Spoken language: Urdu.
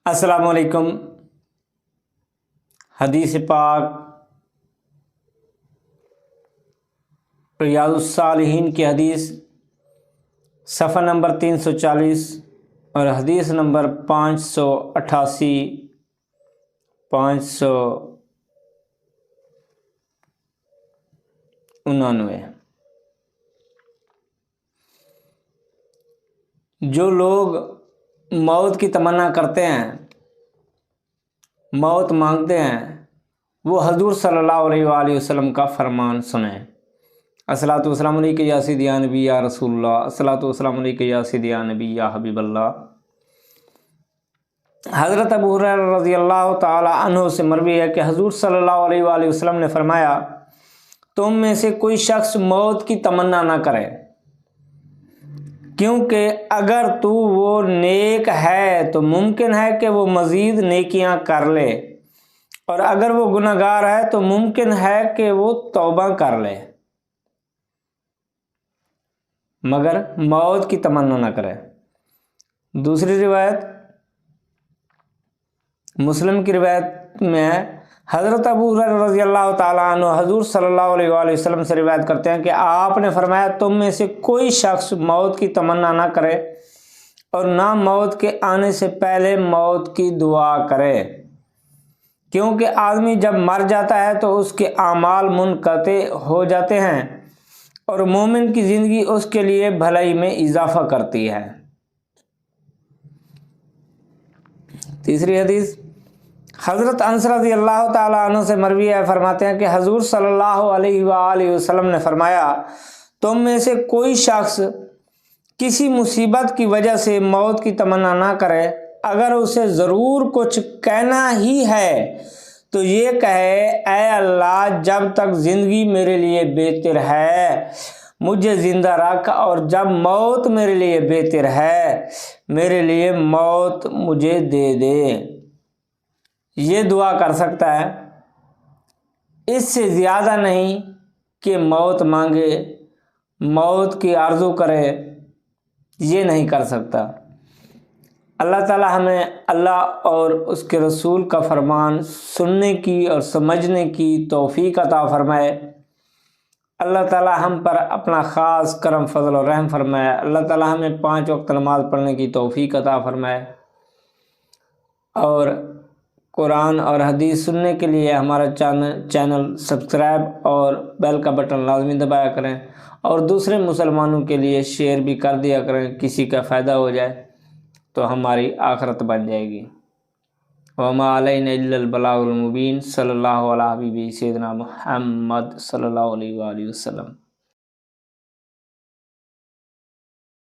السلام علیکم۔ حدیث پاک ریاض الصالحین کی حدیث صفحہ نمبر 340 اور حدیث نمبر 588 599۔ جو لوگ موت کی تمنا کرتے ہیں، موت مانگتے ہیں، وہ حضور صلی اللہ علیہ وآلہ وسلم کا فرمان سنیں۔ الصلاۃ والسلام علیک یا سیدی یا نبی یا رسول اللہ، الصلاۃ والسلام علیک یا سیدی یا نبی یا حبیب اللہ۔ حضرت ابو ہریرہ رضی اللہ تعالی عنہ سے مروی ہے کہ حضور صلی اللہ علیہ وآلہ وسلم نے فرمایا، تم میں سے کوئی شخص موت کی تمنا نہ کرے، کیونکہ اگر تو وہ نیک ہے تو ممکن ہے کہ وہ مزید نیکیاں کر لے، اور اگر وہ گنہگار ہے تو ممکن ہے کہ وہ توبہ کر لے، مگر موت کی تمنا نہ کرے۔ دوسری روایت مسلم کی روایت میں حضرت ابو ہریرہ رضی اللہ تعالیٰ عنہ حضور صلی اللہ علیہ وآلہ وسلم سے روایت کرتے ہیں کہ آپ نے فرمایا، تم میں سے کوئی شخص موت کی تمنا نہ کرے اور نہ موت کے آنے سے پہلے موت کی دعا کرے، کیونکہ آدمی جب مر جاتا ہے تو اس کے اعمال منقطع ہو جاتے ہیں اور مومن کی زندگی اس کے لیے بھلائی میں اضافہ کرتی ہے۔ تیسری حدیث حضرت انس رضی اللہ تعالیٰ عنہ سے مروی ہے، فرماتے ہیں کہ حضور صلی اللہ علیہ وآلہ وسلم نے فرمایا، تم میں سے کوئی شخص کسی مصیبت کی وجہ سے موت کی تمنا نہ کرے، اگر اسے ضرور کچھ کہنا ہی ہے تو یہ کہے، اے اللہ، جب تک زندگی میرے لیے بہتر ہے مجھے زندہ رکھ، اور جب موت میرے لیے بہتر ہے میرے لیے موت مجھے دے دے۔ یہ دعا کر سکتا ہے، اس سے زیادہ نہیں کہ موت مانگے، موت کی آرزو کرے، یہ نہیں کر سکتا۔ اللہ تعالی ہمیں اللہ اور اس کے رسول کا فرمان سننے کی اور سمجھنے کی توفیق عطا فرمائے۔ اللہ تعالی ہم پر اپنا خاص کرم فضل و رحم فرمائے۔ اللہ تعالی ہمیں 5 وقت نماز پڑھنے کی توفیق عطا فرمائے، اور قرآن اور حدیث سننے کے لیے ہمارا چینل سبسکرائب اور بیل کا بٹن لازمی دبایا کریں، اور دوسرے مسلمانوں کے لیے شیئر بھی کر دیا کریں، کسی کا فائدہ ہو جائے تو ہماری آخرت بن جائے گی۔ وما علینا الا البلاغ المبین۔ صلی اللہ علیہ حبیبی سیدنا محمد صلی اللہ علیہ وآلہ وسلم۔